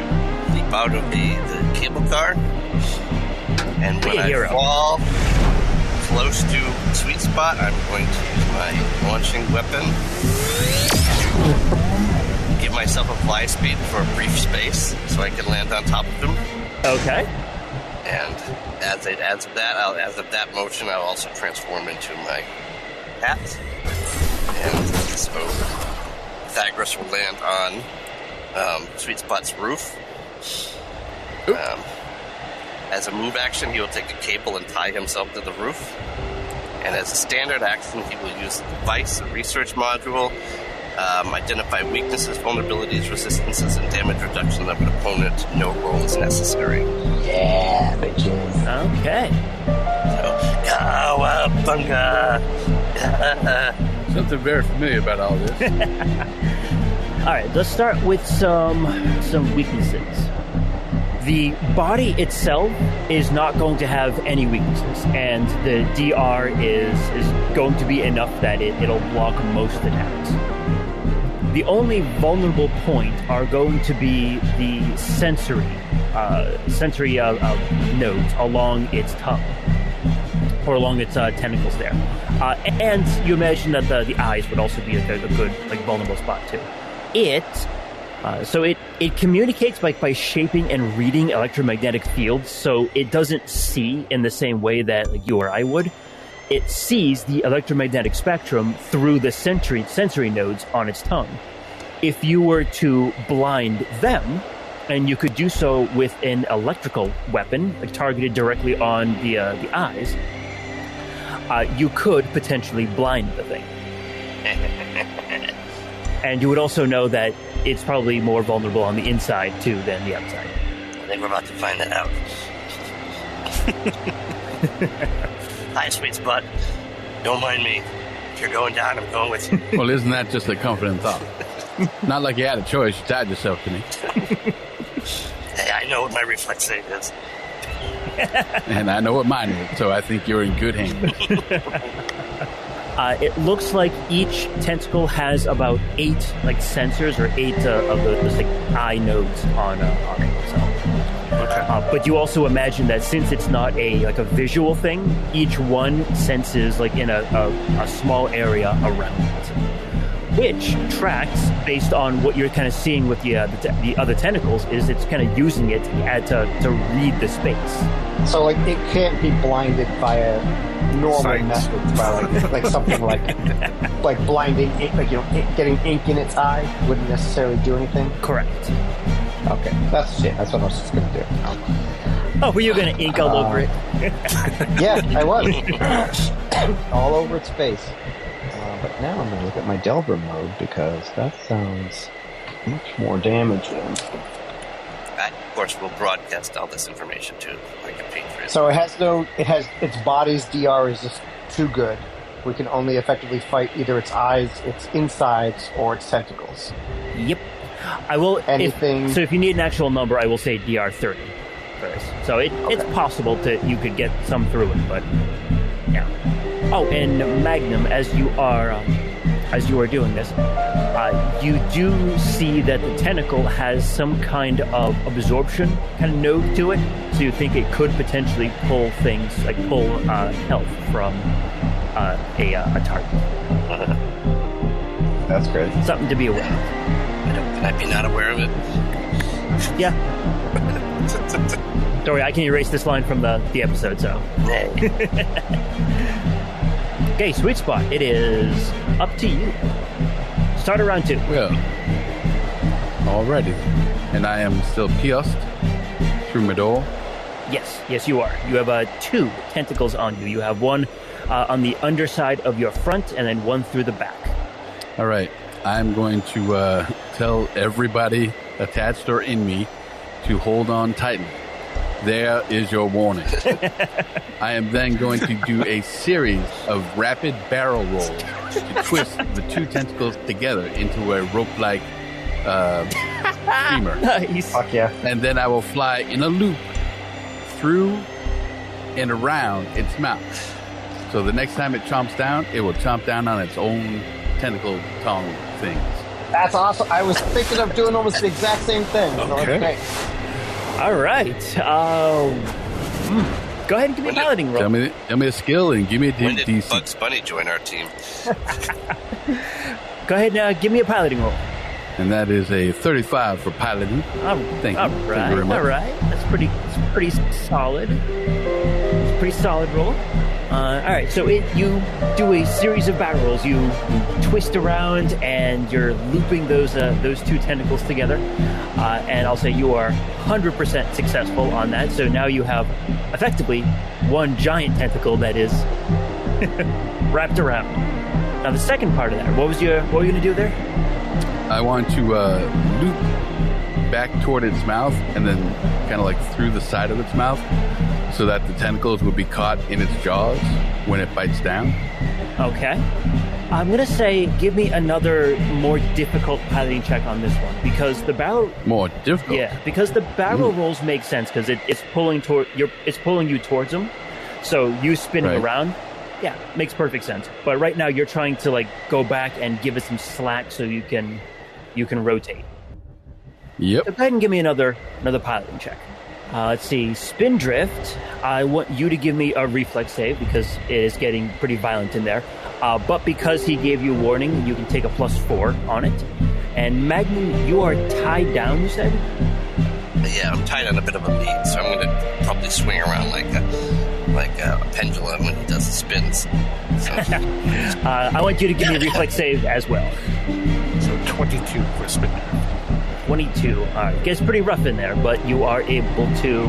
leap out of the cable car, and when I fall close to sweet spot, I'm going to use my launching weapon to give myself a fly speed for a brief space so I can land on top of him. Okay. And as of that motion, I'll also transform into my hat. And so Pythagoras will land on Sweet Spot's roof. As a move action, he will take a cable and tie himself to the roof. And as a standard action, he will use the device, a research module, identify weaknesses, vulnerabilities, resistances, and damage reduction of an opponent. No roll is necessary. Yeah, bitches. Okay. So, cowabunga! Something very familiar about all this. All right, let's start with some weaknesses. The body itself is not going to have any weaknesses, and the DR is going to be enough that it'll block most attacks. The only vulnerable point are going to be the sensory nodes along its tongue, or along its tentacles there. And you imagine that the eyes would also be a good vulnerable spot too. It communicates by shaping and reading electromagnetic fields, so it doesn't see in the same way that you or I would. It sees the electromagnetic spectrum through the sensory nodes on its tongue. If you were to blind them, and you could do so with an electrical weapon targeted directly on the eyes, you could potentially blind the thing. And you would also know that it's probably more vulnerable on the inside, too, than the outside. I think we're about to find that out. Hi, Sweet Spot. Don't mind me. If you're going down, I'm going with you. Well, isn't that just a confident thought? Not like you had a choice. You tied yourself to me. Hey, I know what my reflex save is. And I know what mine is, so I think you're in good hands. It looks like each tentacle has about 8 sensors, or 8 of those eye nodes on it. So. Okay. But you also imagine that since it's not a visual thing, each one senses in a small area around it, which tracks based on what you're kind of seeing with the other tentacles. Is it's kind of using it to read the space. So it can't be blinded via normal methods, by something like blinding ink, getting ink in its eye wouldn't necessarily do anything. Correct. Okay, that's shit. That's what I was just gonna do. Oh, were you gonna ink all over it? Yeah, I was. All over its face. But now I'm gonna look at my Delver mode because that sounds much more damaging. Of course, we'll broadcast all this information to Patreon. So its body's DR is just too good. We can only effectively fight either its eyes, its insides, or its tentacles. Yep. I will. Anything. So if you need an actual number, I will say DR 30 transfers. So it's possible you could get some through it, but yeah. Oh, and Magnum, as you are doing this, you do see that the tentacle has some kind of absorption kind of node to it. So you think it could potentially pull things, like pull health from a target. That's great. Something to be aware of. Can I be not aware of it? Yeah. Don't worry, I can erase this line from the episode, so. Okay, sweet spot. It is up to you. Start around 2. Well, already. And I am still pierced through my door. Yes, you are. You have 2 tentacles on you. You have one on the underside of your front, and then one through the back. All right. I'm going to tell everybody attached or in me to hold on tightly. There is your warning. I am then going to do a series of rapid barrel rolls to twist the 2 tentacles together into a rope-like streamer. Nice. Fuck yeah. And then I will fly in a loop through and around its mouth. So the next time it chomps down, it will chomp down on its own tentacle tongue things. That's awesome. I was thinking of doing almost the exact same thing. So that's great. All right. Go ahead and give me a piloting roll. Tell me a skill and give me a When did DC. Bugs Bunny join our team? Go ahead and give me a piloting roll. And that is a 35 for piloting. Thank you. Thank you very much. All right. That's pretty solid. It's a pretty solid roll. All right, so you do a series of barrel rolls. You twist around, and you're looping those 2 tentacles together. And I'll say you are 100% successful on that. So now you have effectively one giant tentacle that is wrapped around. Now the second part of that, what were you going to do there? I want to loop back toward its mouth and then kind of like through the side of its mouth so that the tentacles would be caught in its jaws when it bites down. Okay. I'm going to say give me another more difficult piloting check on this one because the barrel... More difficult? Yeah, because the barrel rolls make sense because it's pulling you towards them. So you spinning around, yeah, makes perfect sense. But right now you're trying to like go back and give it some slack so you can rotate. Yep. So go ahead and give me another piloting check. Let's see. Spindrift, I want you to give me a reflex save because it is getting pretty violent in there. But because he gave you a warning, you can take a +4 on it. And Magnum, you are tied down, you said? Yeah, I'm tied on a bit of a lead, so I'm going to probably swing around like a pendulum when he does the spins. So. I want you to give me a reflex save as well. So 22 for Spindrift. 22. It gets pretty rough in there, but you are able to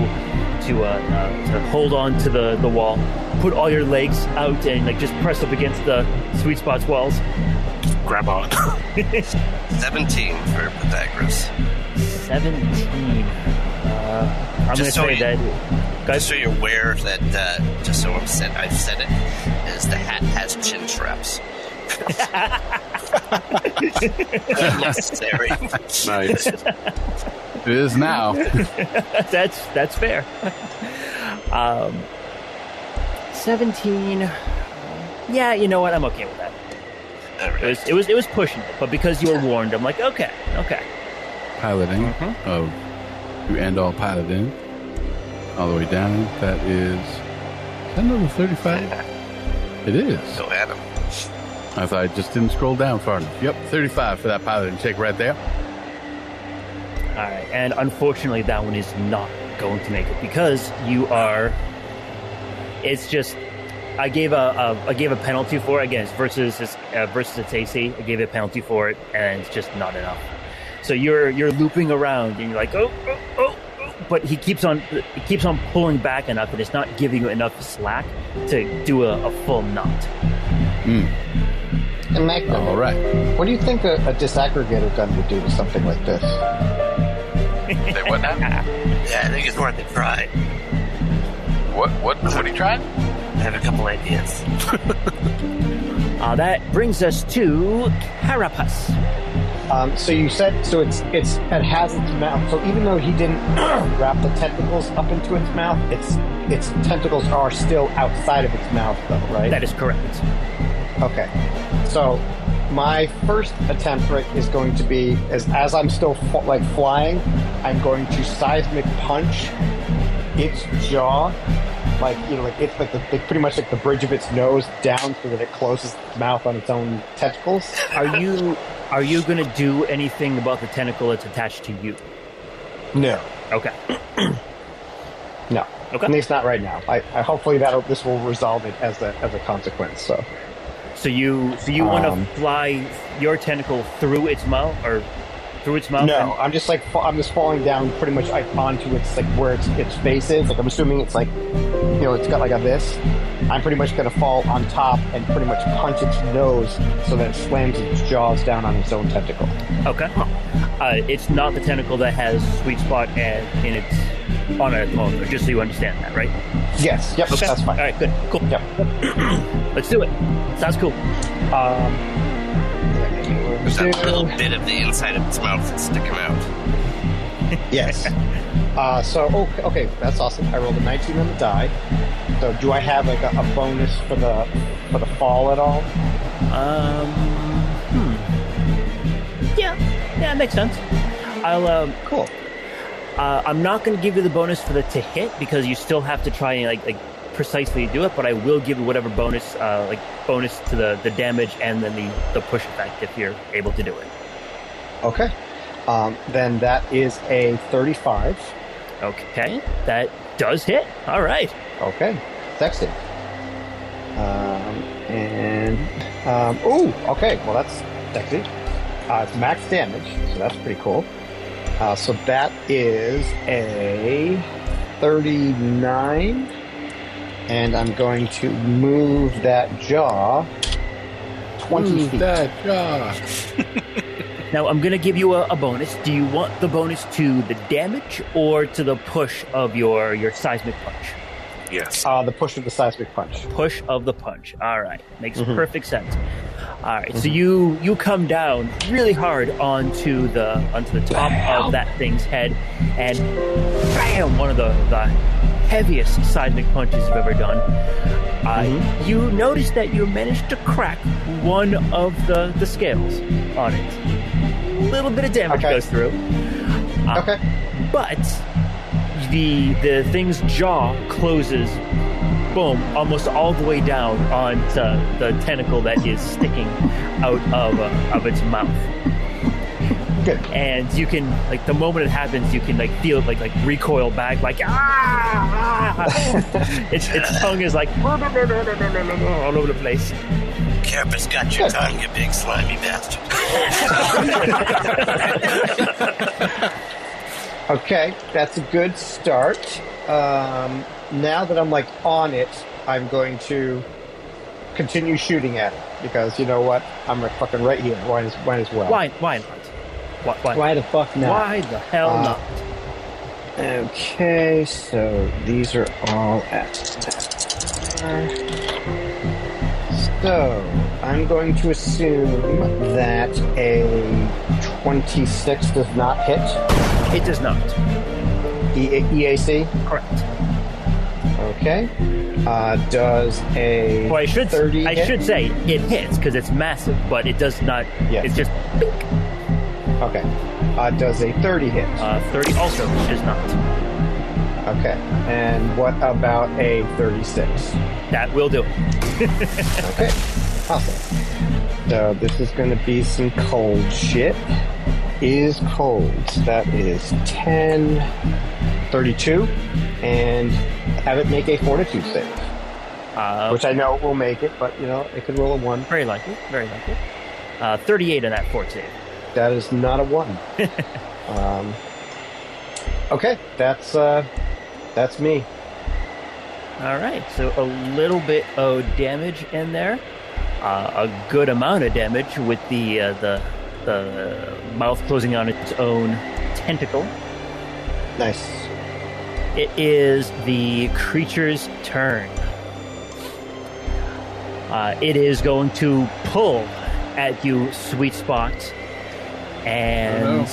hold on to the wall, put all your legs out, and like just press up against the sweet spot's walls. Grab on. 17 for Pythagoras. 17. I'm going to say that. Just so you're aware that, just so I've said it, is the hat has chin straps. Unnecessary. Nice. It is now. That's fair. 17. Yeah, you know what? I'm okay with that. Right. It was pushing it, but because you were warned, I'm like, okay. Piloting. You end all piloting. All the way down. That is that another 35? It is. Go at him. I thought I just didn't scroll down far enough. Yep, 35 for that piloting check right there. All right, and unfortunately, that one is not going to make it because you are. It's just, I gave a penalty for it again versus its AC. I gave it a penalty for it, and it's just not enough. So you're looping around, and you're like, oh, but he keeps on pulling back enough, and it's not giving you enough slack to do a full knot. And Magnum, all right. What do you think a disaggregator gun would do to something like this? Say what now? Yeah, I think it's worth a try. What are you trying? I have a couple ideas. That brings us to Carapace. So you said it has its mouth. So even though he didn't wrap the tentacles up into its mouth, its tentacles are still outside of its mouth, though, right? That is correct. Okay. So my first attempt is going to be as I'm still flying, I'm going to seismic punch its jaw, it's like pretty much like the bridge of its nose down so that it closes its mouth on its own tentacles. Are you going to do anything about the tentacle that's attached to you? No. Okay. No. Okay. At least not right now. I hopefully this will resolve it as a consequence. So you want to fly your tentacle through its mouth or through its mouth? No, I'm just falling down pretty much onto its where its face is. I'm assuming it's it's got this. I'm pretty much going to fall on top and pretty much punch its nose so that it slams its jaws down on its own tentacle. Okay. It's not the tentacle that has sweet spot in its on it at the moment, just so you understand that, right? Yes. Yep. Okay. That's fine. All right. Good. Cool. Yep. Let's do it. Sounds cool. There's that little bit of the inside of its mouth that's sticking out. Yes. Okay, that's awesome. I rolled a 19 on the die. So do I have a bonus for the fall at all? Yeah, it makes sense. I'll cool. I'm not going to give you the bonus for the to hit because you still have to try and like precisely do it, but I will give you whatever bonus to the damage and then the push effect if you're able to do it. Okay. Then that is a 35. Okay, that does hit. All right. Okay, sexy. Okay, well that's sexy. It's max damage, so that's pretty cool. So that is a 39, and I'm going to move that jaw 20 feet. That jaw. Now, I'm going to give you a bonus. Do you want the bonus to the damage or to the push of your seismic punch? Yes. The push of the seismic punch. Push of the punch. All right. Makes perfect sense. All right. So you come down really hard onto the top of that thing's head, and bam! One of the heaviest seismic punches you've ever done. You notice that you managed to crack one of the scales on it. A little bit of damage goes through. Okay. But the thing's jaw closes, boom, almost all the way down onto the tentacle that is sticking out of its mouth. Good. And you can, the moment it happens, you can feel it like recoil back, its tongue is all over the place. Carapace got your tongue, you big slimy bastard. Okay, that's a good start. Now that I'm on it, I'm going to continue shooting at it because you know what? I'm fucking right here. Why as well? Why not? Why the fuck not? Why the hell not? Okay, so these are all at. So I'm going to assume that a 26 does not hit. It does not. EAC? Correct. Okay. Does a 30 hit? I should say it hits because it's massive, but it does not. Yes. It's just. Bink. Okay. Does a 30 hit? 30 also does not. Okay. And what about a 36? That will do it. Okay. Awesome. So this is going to be some cold shit. Is cold. That is 10, 32, and have it make a fortitude save. Which I know will make it, but it could roll a 1. Very likely. 38 on that fort save. That is not a 1. Okay, that's me. All right, so a little bit of damage in there, a good amount of damage with the mouth closing on its own tentacle. Nice. It is the creature's turn. It is going to pull at you, sweet spot, and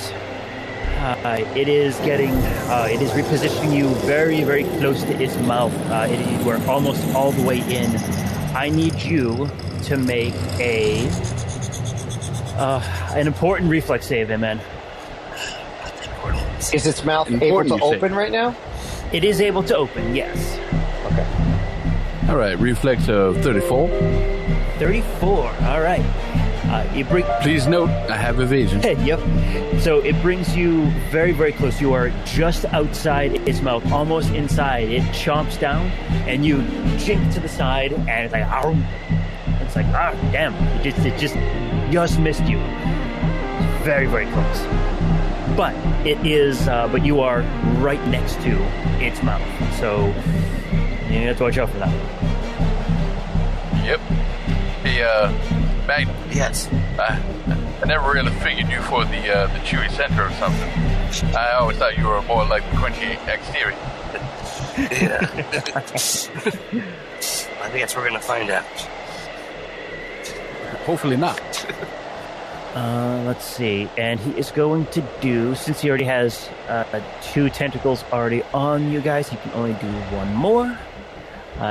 it is repositioning you very, very close to its mouth. You are almost all the way in. I need you to make an important reflex save, man. Is its mouth able to open right now? It is able to open, yes. Okay. All right, reflex of 34. 34, all right. Please note, I have evasion. Yep. So it brings you very, very close. You are just outside its mouth, almost inside. It chomps down, and you jink to the side, and it's like, ow. It's like, damn. It just missed you. Very, very close. But but you are right next to its mouth. So you have to watch out for that. Yep. Magnum. Yes. I never really figured you for the chewy center or something. I always thought you were more like the crunchy exterior. Yeah. I guess we're gonna find out. Hopefully not. Let's see. And he is going to do, since he already has 2 tentacles already on you guys, he can only do 1 more.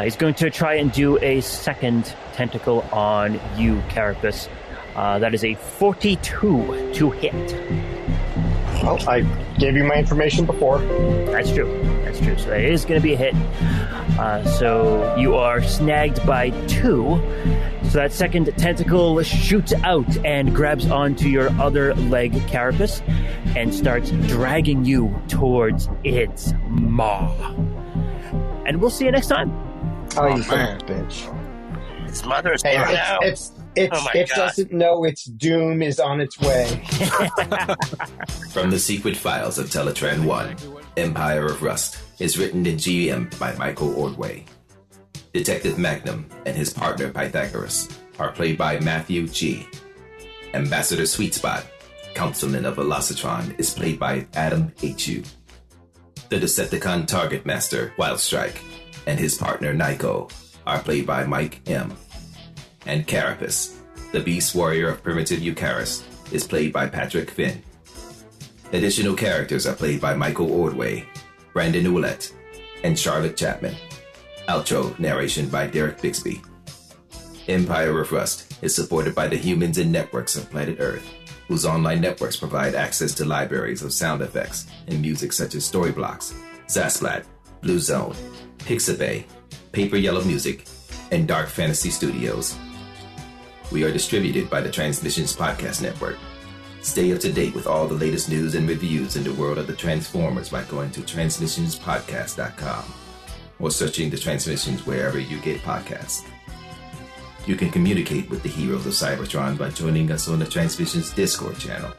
He's going to try and do a second tentacle on you, Carapace. That is a 42 to hit. Well, I gave you my information before. That's true. So that is going to be a hit. So you are snagged by 2. So that second tentacle shoots out and grabs onto your other leg, Carapace, and starts dragging you towards its maw. And we'll see you next time. Oh, you son of a bitch. Its mother is Hey, now. it doesn't know its doom is on its way. From the secret files of Teletran 1, Empire of Rust is written and GM'd by Michael Ordway. Detective Magnum and his partner Pythagoras are played by Matthew G. Ambassador Sweetspot, Councilman of Velocitron, is played by Adam H.U. The Decepticon Target Master, Wildstrike, and his partner Nico are played by Mike M. And Carapace, the Beast Warrior of Primitive Eucharis, is played by Patrick Finn. Additional characters are played by Michael Ordway, Brandon Ouellette, and Charlotte Chapman. Outro narration by Derek Bixby. Empire of Rust is supported by the humans and networks of planet Earth, whose online networks provide access to libraries of sound effects and music such as Storyblocks, Zasplat, Blue Zone, Pixabay, Paper Yellow Music, and Dark Fantasy Studios. We are distributed by the Transmissions Podcast Network. Stay up to date with all the latest news and reviews in the world of the Transformers by going to transmissionspodcast.com or searching the Transmissions wherever you get podcasts. You can communicate with the heroes of Cybertron by joining us on the Transmissions Discord channel.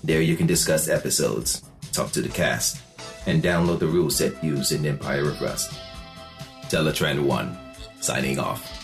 There you can discuss episodes, talk to the cast, and download the rule set used in Empire of Rust. Teletran 1, signing off.